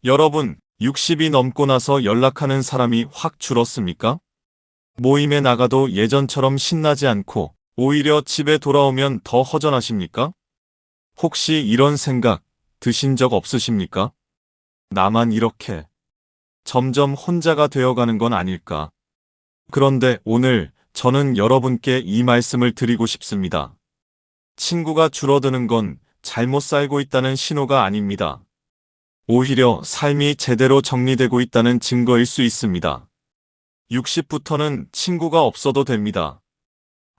여러분, 60이 넘고 나서 연락하는 사람이 확 줄었습니까? 모임에 나가도 예전처럼 신나지 않고 오히려 집에 돌아오면 더 허전하십니까? 혹시 이런 생각 드신 적 없으십니까? 나만 이렇게 점점 혼자가 되어가는 건 아닐까? 그런데 오늘 저는 여러분께 이 말씀을 드리고 싶습니다. 친구가 줄어드는 건 잘못 살고 있다는 신호가 아닙니다. 오히려 삶이 제대로 정리되고 있다는 증거일 수 있습니다. 60부터는 친구가 없어도 됩니다.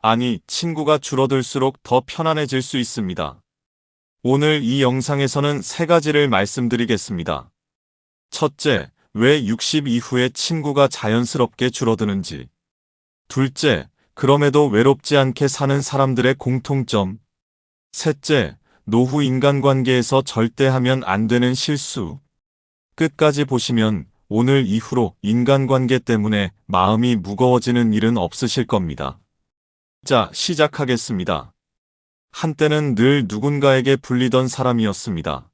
아니, 친구가 줄어들수록 더 편안해질 수 있습니다. 오늘 이 영상에서는 세 가지를 말씀드리겠습니다. 첫째, 왜 60 이후에 친구가 자연스럽게 줄어드는지. 둘째, 그럼에도 외롭지 않게 사는 사람들의 공통점. 셋째, 노후 인간관계에서 절대 하면 안 되는 실수. 끝까지 보시면 오늘 이후로 인간관계 때문에 마음이 무거워지는 일은 없으실 겁니다. 자, 시작하겠습니다. 한때는 늘 누군가에게 불리던 사람이었습니다.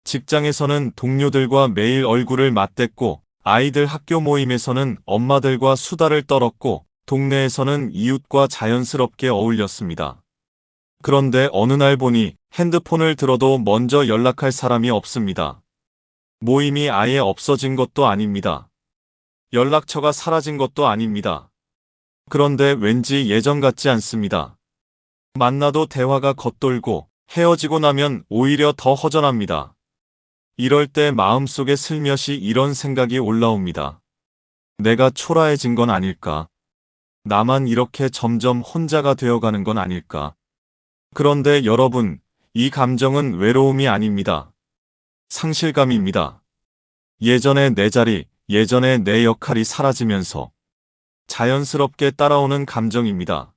직장에서는 동료들과 매일 얼굴을 맞댔고, 아이들 학교 모임에서는 엄마들과 수다를 떨었고, 동네에서는 이웃과 자연스럽게 어울렸습니다. 그런데 어느 날 보니 핸드폰을 들어도 먼저 연락할 사람이 없습니다. 모임이 아예 없어진 것도 아닙니다. 연락처가 사라진 것도 아닙니다. 그런데 왠지 예전 같지 않습니다. 만나도 대화가 겉돌고 헤어지고 나면 오히려 더 허전합니다. 이럴 때 마음속에 슬며시 이런 생각이 올라옵니다. 내가 초라해진 건 아닐까? 나만 이렇게 점점 혼자가 되어가는 건 아닐까? 그런데 여러분, 이 감정은 외로움이 아닙니다. 상실감입니다. 예전의 내 자리, 예전의 내 역할이 사라지면서 자연스럽게 따라오는 감정입니다.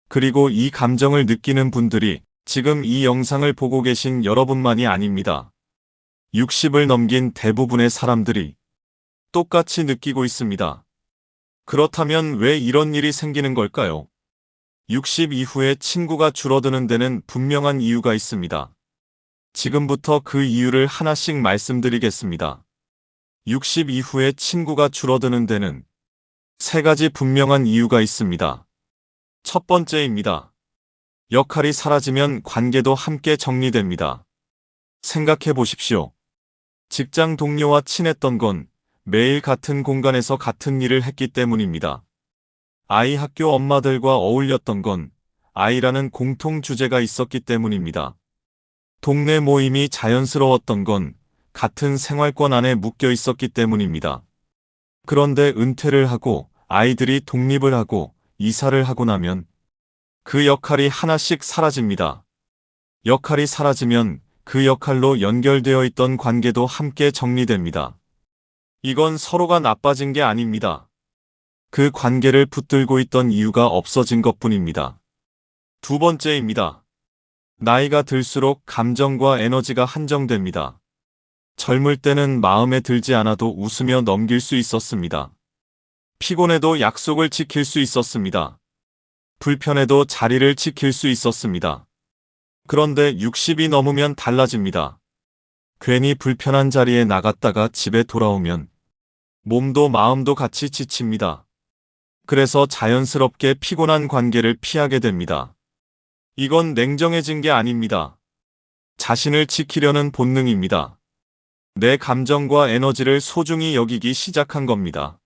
그리고 이 감정을 느끼는 분들이 지금 이 영상을 보고 계신 여러분만이 아닙니다. 60을 넘긴 대부분의 사람들이 똑같이 느끼고 있습니다. 그렇다면 왜 이런 일이 생기는 걸까요? 60 이후에 친구가 줄어드는 데는 분명한 이유가 있습니다. 지금부터 그 이유를 하나씩 말씀드리겠습니다. 60 이후에 친구가 줄어드는 데는 세 가지 분명한 이유가 있습니다. 첫 번째입니다. 역할이 사라지면 관계도 함께 정리됩니다. 생각해 보십시오. 직장 동료와 친했던 건 매일 같은 공간에서 같은 일을 했기 때문입니다. 아이 학교 엄마들과 어울렸던 건 아이라는 공통 주제가 있었기 때문입니다. 동네 모임이 자연스러웠던 건 같은 생활권 안에 묶여 있었기 때문입니다. 그런데 은퇴를 하고 아이들이 독립을 하고 이사를 하고 나면 그 역할이 하나씩 사라집니다. 역할이 사라지면 그 역할로 연결되어 있던 관계도 함께 정리됩니다. 이건 서로가 나빠진 게 아닙니다. 그 관계를 붙들고 있던 이유가 없어진 것뿐입니다. 두 번째입니다. 나이가 들수록 감정과 에너지가 한정됩니다. 젊을 때는 마음에 들지 않아도 웃으며 넘길 수 있었습니다. 피곤해도 약속을 지킬 수 있었습니다. 불편해도 자리를 지킬 수 있었습니다. 그런데 60이 넘으면 달라집니다. 괜히 불편한 자리에 나갔다가 집에 돌아오면 몸도 마음도 같이 지칩니다. 그래서 자연스럽게 피곤한 관계를 피하게 됩니다. 이건 냉정해진 게 아닙니다. 자신을 지키려는 본능입니다. 내 감정과 에너지를 소중히 여기기 시작한 겁니다.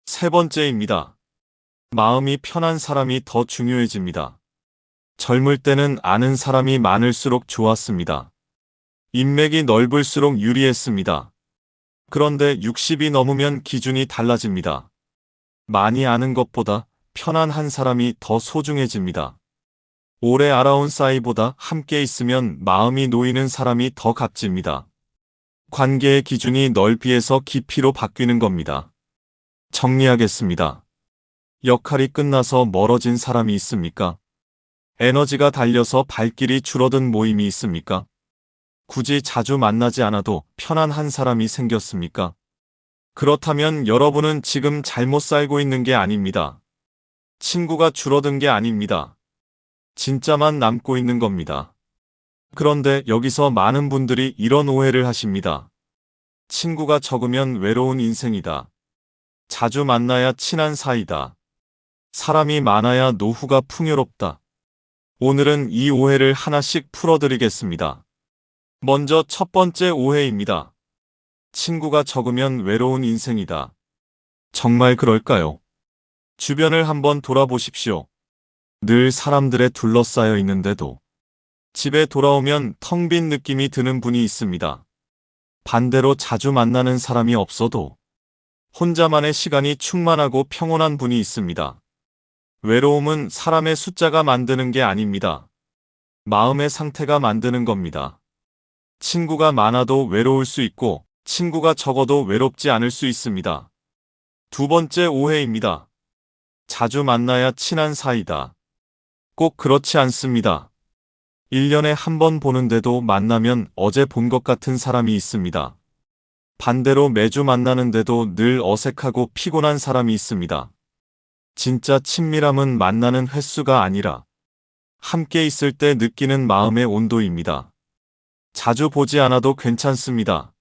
세 번째입니다. 마음이 편한 사람이 더 중요해집니다. 젊을 때는 아는 사람이 많을수록 좋았습니다. 인맥이 넓을수록 유리했습니다. 그런데 60이 넘으면 기준이 달라집니다. 많이 아는 것보다 편한 한 사람이 더 소중해집니다. 오래 알아온 싸이보다 함께 있으면 마음이 놓이는 사람이 더 값집니다. 관계의 기준이 넓이에서 깊이로 바뀌는 겁니다. 정리하겠습니다. 역할이 끝나서 멀어진 사람이 있습니까? 에너지가 달려서 발길이 줄어든 모임이 있습니까? 굳이 자주 만나지 않아도 편한 한 사람이 생겼습니까? 그렇다면 여러분은 지금 잘못 살고 있는 게 아닙니다. 친구가 줄어든 게 아닙니다. 진짜만 남고 있는 겁니다. 그런데 여기서 많은 분들이 이런 오해를 하십니다. 친구가 적으면 외로운 인생이다. 자주 만나야 친한 사이다. 사람이 많아야 노후가 풍요롭다. 오늘은 이 오해를 하나씩 풀어드리겠습니다. 먼저 첫 번째 오해입니다. 친구가 적으면 외로운 인생이다. 정말 그럴까요? 주변을 한번 돌아보십시오. 늘 사람들에 둘러싸여 있는데도 집에 돌아오면 텅 빈 느낌이 드는 분이 있습니다. 반대로 자주 만나는 사람이 없어도 혼자만의 시간이 충만하고 평온한 분이 있습니다. 외로움은 사람의 숫자가 만드는 게 아닙니다. 마음의 상태가 만드는 겁니다. 친구가 많아도 외로울 수 있고 친구가 적어도 외롭지 않을 수 있습니다. 두 번째 오해입니다. 자주 만나야 친한 사이다. 꼭 그렇지 않습니다. 1년에 한 번 보는데도 만나면 어제 본 것 같은 사람이 있습니다. 반대로 매주 만나는데도 늘 어색하고 피곤한 사람이 있습니다. 진짜 친밀함은 만나는 횟수가 아니라 함께 있을 때 느끼는 마음의 온도입니다. 자주 보지 않아도 괜찮습니다.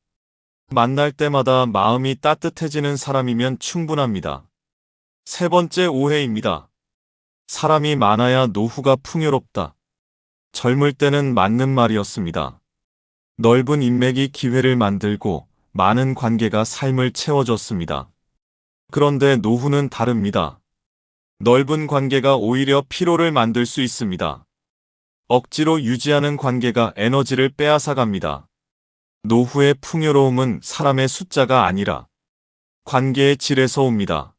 만날 때마다 마음이 따뜻해지는 사람이면 충분합니다. 세 번째 오해입니다. 사람이 많아야 노후가 풍요롭다. 젊을 때는 맞는 말이었습니다. 넓은 인맥이 기회를 만들고 많은 관계가 삶을 채워줬습니다. 그런데 노후는 다릅니다. 넓은 관계가 오히려 피로를 만들 수 있습니다. 억지로 유지하는 관계가 에너지를 빼앗아갑니다. 노후의 풍요로움은 사람의 숫자가 아니라 관계의 질에서 옵니다.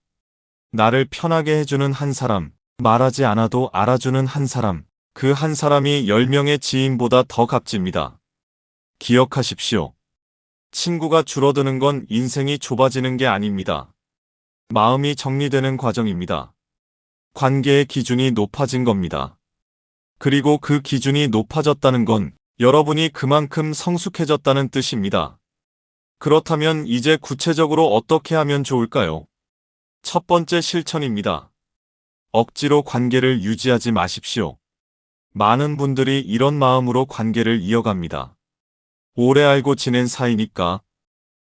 나를 편하게 해주는 한 사람, 말하지 않아도 알아주는 한 사람, 그 한 사람이 10명의 지인보다 더 값집니다. 기억하십시오. 친구가 줄어드는 건 인생이 좁아지는 게 아닙니다. 마음이 정리되는 과정입니다. 관계의 기준이 높아진 겁니다. 그리고 그 기준이 높아졌다는 건 여러분이 그만큼 성숙해졌다는 뜻입니다. 그렇다면 이제 구체적으로 어떻게 하면 좋을까요? 첫 번째 실천입니다. 억지로 관계를 유지하지 마십시오. 많은 분들이 이런 마음으로 관계를 이어갑니다. 오래 알고 지낸 사이니까,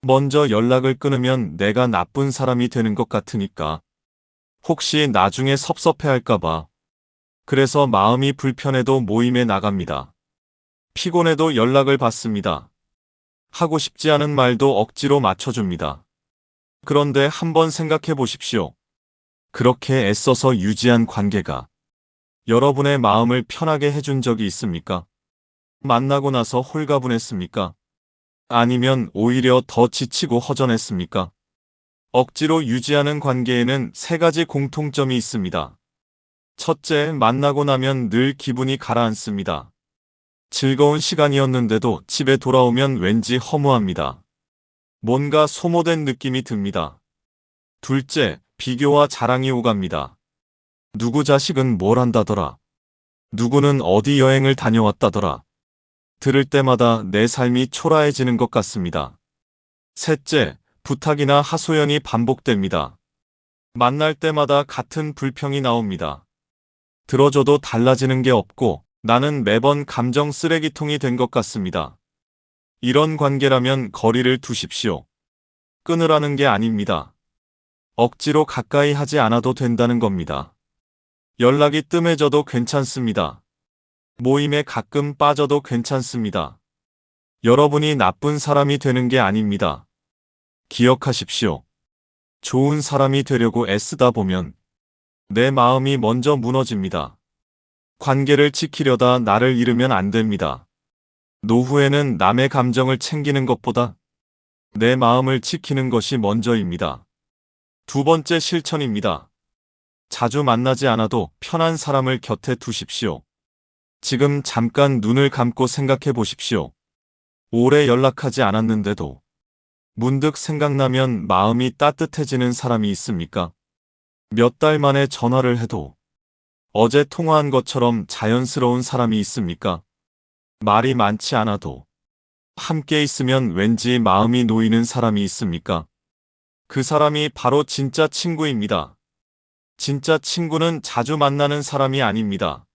먼저 연락을 끊으면 내가 나쁜 사람이 되는 것 같으니까, 혹시 나중에 섭섭해할까봐, 그래서 마음이 불편해도 모임에 나갑니다. 피곤해도 연락을 받습니다. 하고 싶지 않은 말도 억지로 맞춰줍니다. 그런데 한번 생각해 보십시오. 그렇게 애써서 유지한 관계가 여러분의 마음을 편하게 해준 적이 있습니까? 만나고 나서 홀가분했습니까? 아니면 오히려 더 지치고 허전했습니까? 억지로 유지하는 관계에는 세 가지 공통점이 있습니다. 첫째, 만나고 나면 늘 기분이 가라앉습니다. 즐거운 시간이었는데도 집에 돌아오면 왠지 허무합니다. 뭔가 소모된 느낌이 듭니다. 둘째, 비교와 자랑이 오갑니다. 누구 자식은 뭘 한다더라. 누구는 어디 여행을 다녀왔다더라. 들을 때마다 내 삶이 초라해지는 것 같습니다. 셋째, 부탁이나 하소연이 반복됩니다. 만날 때마다 같은 불평이 나옵니다. 들어줘도 달라지는 게 없고 나는 매번 감정 쓰레기통이 된 것 같습니다. 이런 관계라면 거리를 두십시오. 끊으라는 게 아닙니다. 억지로 가까이 하지 않아도 된다는 겁니다. 연락이 뜸해져도 괜찮습니다. 모임에 가끔 빠져도 괜찮습니다. 여러분이 나쁜 사람이 되는 게 아닙니다. 기억하십시오. 좋은 사람이 되려고 애쓰다 보면 내 마음이 먼저 무너집니다. 관계를 지키려다 나를 잃으면 안 됩니다. 노후에는 남의 감정을 챙기는 것보다 내 마음을 지키는 것이 먼저입니다. 두 번째 실천입니다. 자주 만나지 않아도 편한 사람을 곁에 두십시오. 지금 잠깐 눈을 감고 생각해 보십시오. 오래 연락하지 않았는데도 문득 생각나면 마음이 따뜻해지는 사람이 있습니까? 몇 달 만에 전화를 해도 어제 통화한 것처럼 자연스러운 사람이 있습니까? 말이 많지 않아도 함께 있으면 왠지 마음이 놓이는 사람이 있습니까? 그 사람이 바로 진짜 친구입니다. 진짜 친구는 자주 만나는 사람이 아닙니다.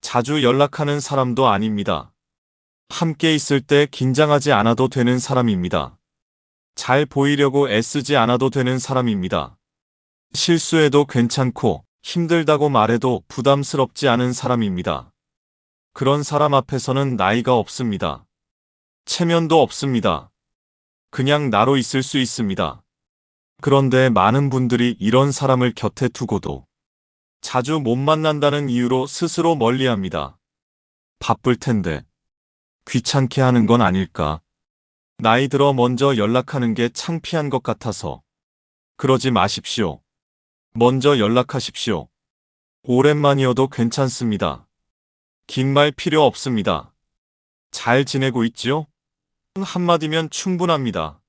자주 연락하는 사람도 아닙니다. 함께 있을 때 긴장하지 않아도 되는 사람입니다. 잘 보이려고 애쓰지 않아도 되는 사람입니다. 실수해도 괜찮고 힘들다고 말해도 부담스럽지 않은 사람입니다. 그런 사람 앞에서는 나이가 없습니다. 체면도 없습니다. 그냥 나로 있을 수 있습니다. 그런데 많은 분들이 이런 사람을 곁에 두고도 자주 못 만난다는 이유로 스스로 멀리합니다. 바쁠 텐데 귀찮게 하는 건 아닐까? 나이 들어 먼저 연락하는 게 창피한 것 같아서. 그러지 마십시오. 먼저 연락하십시오. 오랜만이어도 괜찮습니다. 긴 말 필요 없습니다. 잘 지내고 있지요? 한마디면 충분합니다.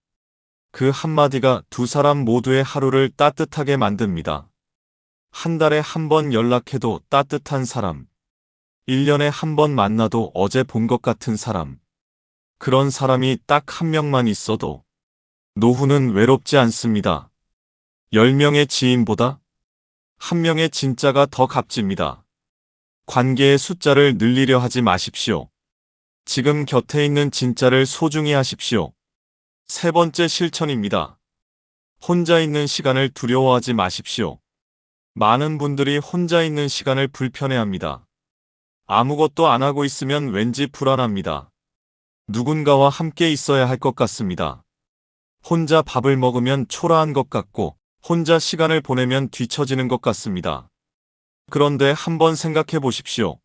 그 한마디가 두 사람 모두의 하루를 따뜻하게 만듭니다. 한 달에 한 번 연락해도 따뜻한 사람. 1년에 한 번 만나도 어제 본 것 같은 사람. 그런 사람이 딱 한 명만 있어도 노후는 외롭지 않습니다. 10명의 지인보다 한 명의 진짜가 더 값집니다. 관계의 숫자를 늘리려 하지 마십시오. 지금 곁에 있는 진짜를 소중히 하십시오. 세 번째 실천입니다. 혼자 있는 시간을 두려워하지 마십시오. 많은 분들이 혼자 있는 시간을 불편해합니다. 아무것도 안 하고 있으면 왠지 불안합니다. 누군가와 함께 있어야 할 것 같습니다. 혼자 밥을 먹으면 초라한 것 같고 혼자 시간을 보내면 뒤처지는 것 같습니다. 그런데 한번 생각해 보십시오.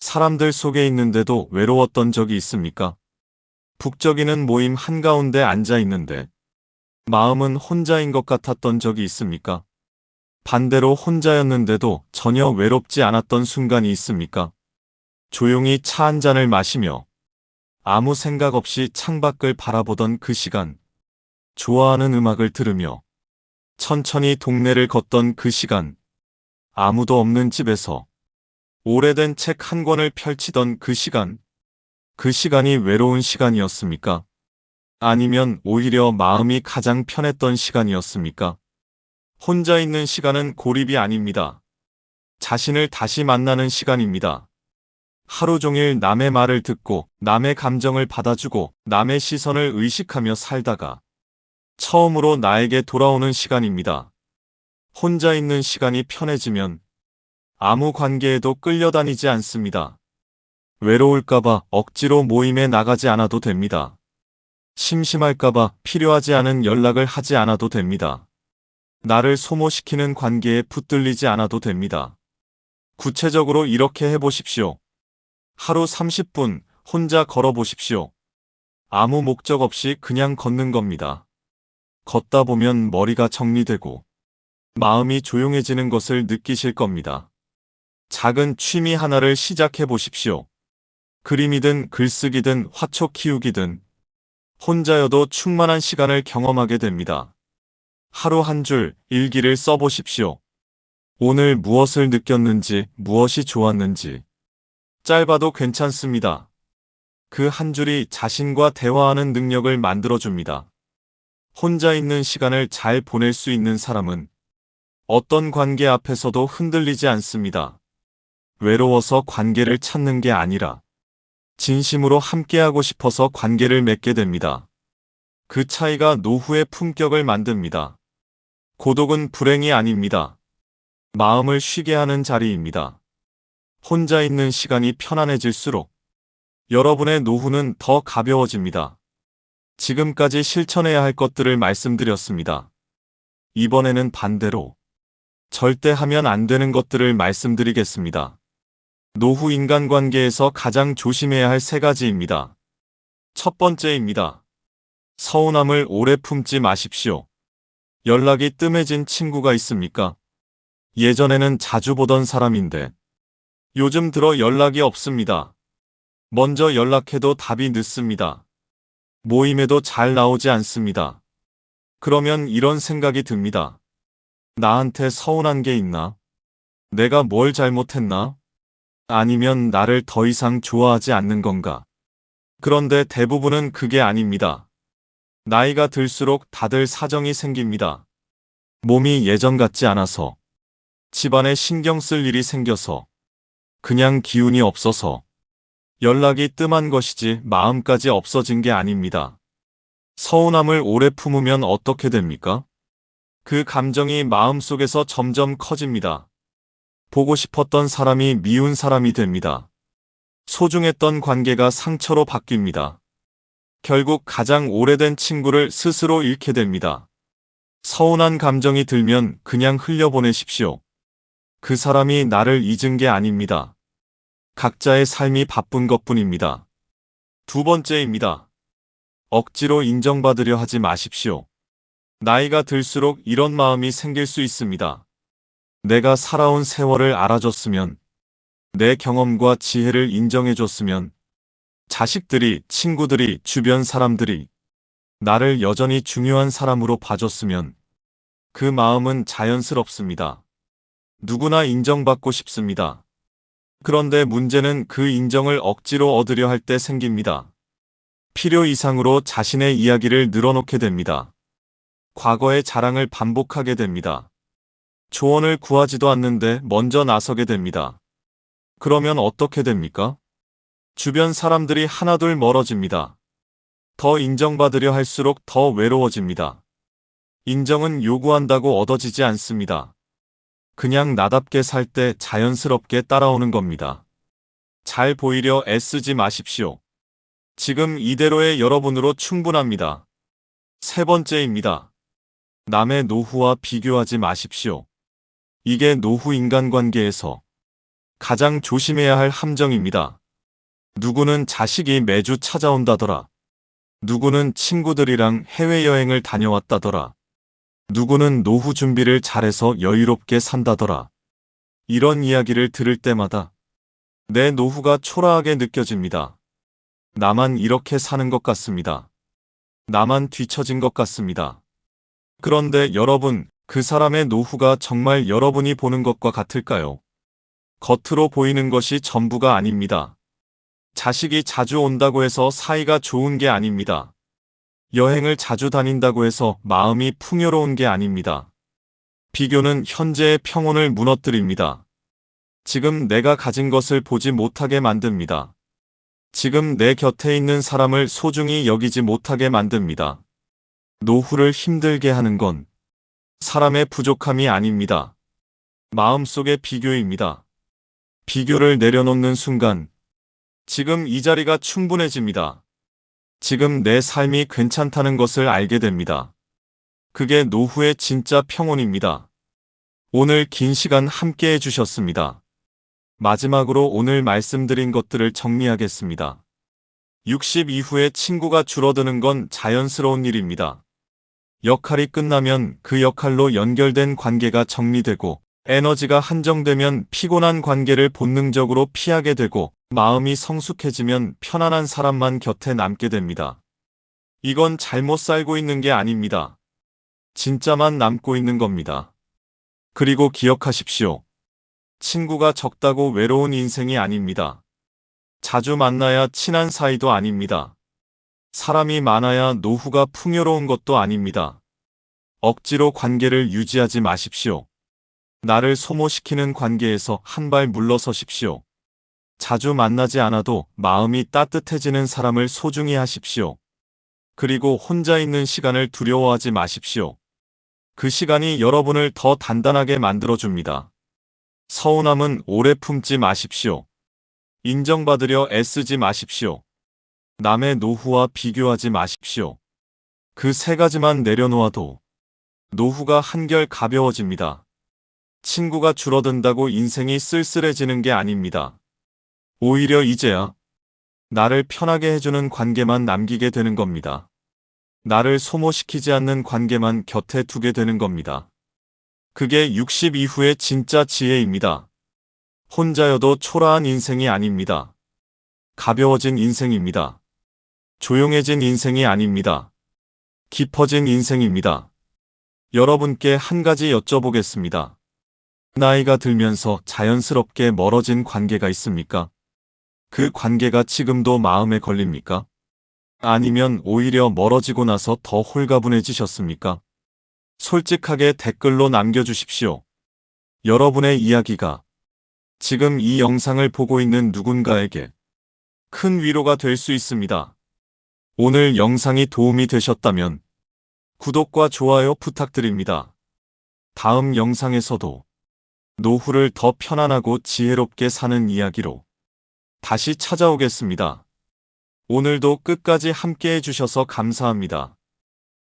사람들 속에 있는데도 외로웠던 적이 있습니까? 북적이는 모임 한가운데 앉아 있는데 마음은 혼자인 것 같았던 적이 있습니까? 반대로 혼자였는데도 전혀 외롭지 않았던 순간이 있습니까? 조용히 차 한 잔을 마시며 아무 생각 없이 창밖을 바라보던 그 시간, 좋아하는 음악을 들으며 천천히 동네를 걷던 그 시간, 아무도 없는 집에서 오래된 책 한 권을 펼치던 그 시간, 그 시간이 외로운 시간이었습니까? 아니면 오히려 마음이 가장 편했던 시간이었습니까? 혼자 있는 시간은 고립이 아닙니다. 자신을 다시 만나는 시간입니다. 하루 종일 남의 말을 듣고 남의 감정을 받아주고 남의 시선을 의식하며 살다가 처음으로 나에게 돌아오는 시간입니다. 혼자 있는 시간이 편해지면 아무 관계에도 끌려다니지 않습니다. 외로울까봐 억지로 모임에 나가지 않아도 됩니다. 심심할까봐 필요하지 않은 연락을 하지 않아도 됩니다. 나를 소모시키는 관계에 붙들리지 않아도 됩니다. 구체적으로 이렇게 해보십시오. 하루 30분 혼자 걸어보십시오. 아무 목적 없이 그냥 걷는 겁니다. 걷다 보면 머리가 정리되고 마음이 조용해지는 것을 느끼실 겁니다. 작은 취미 하나를 시작해 보십시오. 그림이든 글쓰기든 화초 키우기든 혼자여도 충만한 시간을 경험하게 됩니다. 하루 한 줄 일기를 써보십시오. 오늘 무엇을 느꼈는지, 무엇이 좋았는지. 짧아도 괜찮습니다. 그 한 줄이 자신과 대화하는 능력을 만들어줍니다. 혼자 있는 시간을 잘 보낼 수 있는 사람은 어떤 관계 앞에서도 흔들리지 않습니다. 외로워서 관계를 찾는 게 아니라 진심으로 함께하고 싶어서 관계를 맺게 됩니다. 그 차이가 노후의 품격을 만듭니다. 고독은 불행이 아닙니다. 마음을 쉬게 하는 자리입니다. 혼자 있는 시간이 편안해질수록 여러분의 노후는 더 가벼워집니다. 지금까지 실천해야 할 것들을 말씀드렸습니다. 이번에는 반대로 절대 하면 안 되는 것들을 말씀드리겠습니다. 노후 인간관계에서 가장 조심해야 할 3가지입니다. 첫 번째입니다. 서운함을 오래 품지 마십시오. 연락이 뜸해진 친구가 있습니까? 예전에는 자주 보던 사람인데 요즘 들어 연락이 없습니다. 먼저 연락해도 답이 늦습니다. 모임에도 잘 나오지 않습니다. 그러면 이런 생각이 듭니다. 나한테 서운한 게 있나? 내가 뭘 잘못했나? 아니면 나를 더 이상 좋아하지 않는 건가? 그런데 대부분은 그게 아닙니다. 나이가 들수록 다들 사정이 생깁니다. 몸이 예전 같지 않아서, 집안에 신경 쓸 일이 생겨서, 그냥 기운이 없어서, 연락이 뜸한 것이지 마음까지 없어진 게 아닙니다. 서운함을 오래 품으면 어떻게 됩니까? 그 감정이 마음속에서 점점 커집니다. 보고 싶었던 사람이 미운 사람이 됩니다. 소중했던 관계가 상처로 바뀝니다. 결국 가장 오래된 친구를 스스로 잃게 됩니다. 서운한 감정이 들면 그냥 흘려보내십시오. 그 사람이 나를 잊은 게 아닙니다. 각자의 삶이 바쁜 것뿐입니다. 두 번째입니다. 억지로 인정받으려 하지 마십시오. 나이가 들수록 이런 마음이 생길 수 있습니다. 내가 살아온 세월을 알아줬으면, 내 경험과 지혜를 인정해줬으면, 자식들이, 친구들이, 주변 사람들이 나를 여전히 중요한 사람으로 봐줬으면 그 마음은 자연스럽습니다. 누구나 인정받고 싶습니다. 그런데 문제는 그 인정을 억지로 얻으려 할 때 생깁니다. 필요 이상으로 자신의 이야기를 늘어놓게 됩니다. 과거의 자랑을 반복하게 됩니다. 조언을 구하지도 않는데 먼저 나서게 됩니다. 그러면 어떻게 됩니까? 주변 사람들이 하나둘 멀어집니다. 더 인정받으려 할수록 더 외로워집니다. 인정은 요구한다고 얻어지지 않습니다. 그냥 나답게 살 때 자연스럽게 따라오는 겁니다. 잘 보이려 애쓰지 마십시오. 지금 이대로의 여러분으로 충분합니다. 세 번째입니다. 남의 노후와 비교하지 마십시오. 이게 노후 인간관계에서 가장 조심해야 할 함정입니다. 누구는 자식이 매주 찾아온다더라. 누구는 친구들이랑 해외여행을 다녀왔다더라. 누구는 노후 준비를 잘해서 여유롭게 산다더라. 이런 이야기를 들을 때마다 내 노후가 초라하게 느껴집니다. 나만 이렇게 사는 것 같습니다. 나만 뒤처진 것 같습니다. 그런데 여러분, 그 사람의 노후가 정말 여러분이 보는 것과 같을까요? 겉으로 보이는 것이 전부가 아닙니다. 자식이 자주 온다고 해서 사이가 좋은 게 아닙니다. 여행을 자주 다닌다고 해서 마음이 풍요로운 게 아닙니다. 비교는 현재의 평온을 무너뜨립니다. 지금 내가 가진 것을 보지 못하게 만듭니다. 지금 내 곁에 있는 사람을 소중히 여기지 못하게 만듭니다. 노후를 힘들게 하는 건 사람의 부족함이 아닙니다. 마음속의 비교입니다. 비교를 내려놓는 순간 지금 이 자리가 충분해집니다. 지금 내 삶이 괜찮다는 것을 알게 됩니다. 그게 노후의 진짜 평온입니다. 오늘 긴 시간 함께 해주셨습니다. 마지막으로 오늘 말씀드린 것들을 정리하겠습니다. 60 이후에 친구가 줄어드는 건 자연스러운 일입니다. 역할이 끝나면 그 역할로 연결된 관계가 정리되고 에너지가 한정되면 피곤한 관계를 본능적으로 피하게 되고 마음이 성숙해지면 편안한 사람만 곁에 남게 됩니다. 이건 잘못 살고 있는 게 아닙니다. 진짜만 남고 있는 겁니다. 그리고 기억하십시오. 친구가 적다고 외로운 인생이 아닙니다. 자주 만나야 친한 사이도 아닙니다. 사람이 많아야 노후가 풍요로운 것도 아닙니다. 억지로 관계를 유지하지 마십시오. 나를 소모시키는 관계에서 한 발 물러서십시오. 자주 만나지 않아도 마음이 따뜻해지는 사람을 소중히 하십시오. 그리고 혼자 있는 시간을 두려워하지 마십시오. 그 시간이 여러분을 더 단단하게 만들어줍니다. 서운함은 오래 품지 마십시오. 인정받으려 애쓰지 마십시오. 남의 노후와 비교하지 마십시오. 그 세 가지만 내려놓아도 노후가 한결 가벼워집니다. 친구가 줄어든다고 인생이 쓸쓸해지는 게 아닙니다. 오히려 이제야 나를 편하게 해주는 관계만 남기게 되는 겁니다. 나를 소모시키지 않는 관계만 곁에 두게 되는 겁니다. 그게 60 이후의 진짜 지혜입니다. 혼자여도 초라한 인생이 아닙니다. 가벼워진 인생입니다. 조용해진 인생이 아닙니다. 깊어진 인생입니다. 여러분께 한 가지 여쭤보겠습니다. 나이가 들면서 자연스럽게 멀어진 관계가 있습니까? 그 관계가 지금도 마음에 걸립니까? 아니면 오히려 멀어지고 나서 더 홀가분해지셨습니까? 솔직하게 댓글로 남겨주십시오. 여러분의 이야기가 지금 이 영상을 보고 있는 누군가에게 큰 위로가 될 수 있습니다. 오늘 영상이 도움이 되셨다면 구독과 좋아요 부탁드립니다. 다음 영상에서도 노후를 더 편안하고 지혜롭게 사는 이야기로 다시 찾아오겠습니다. 오늘도 끝까지 함께 해주셔서 감사합니다.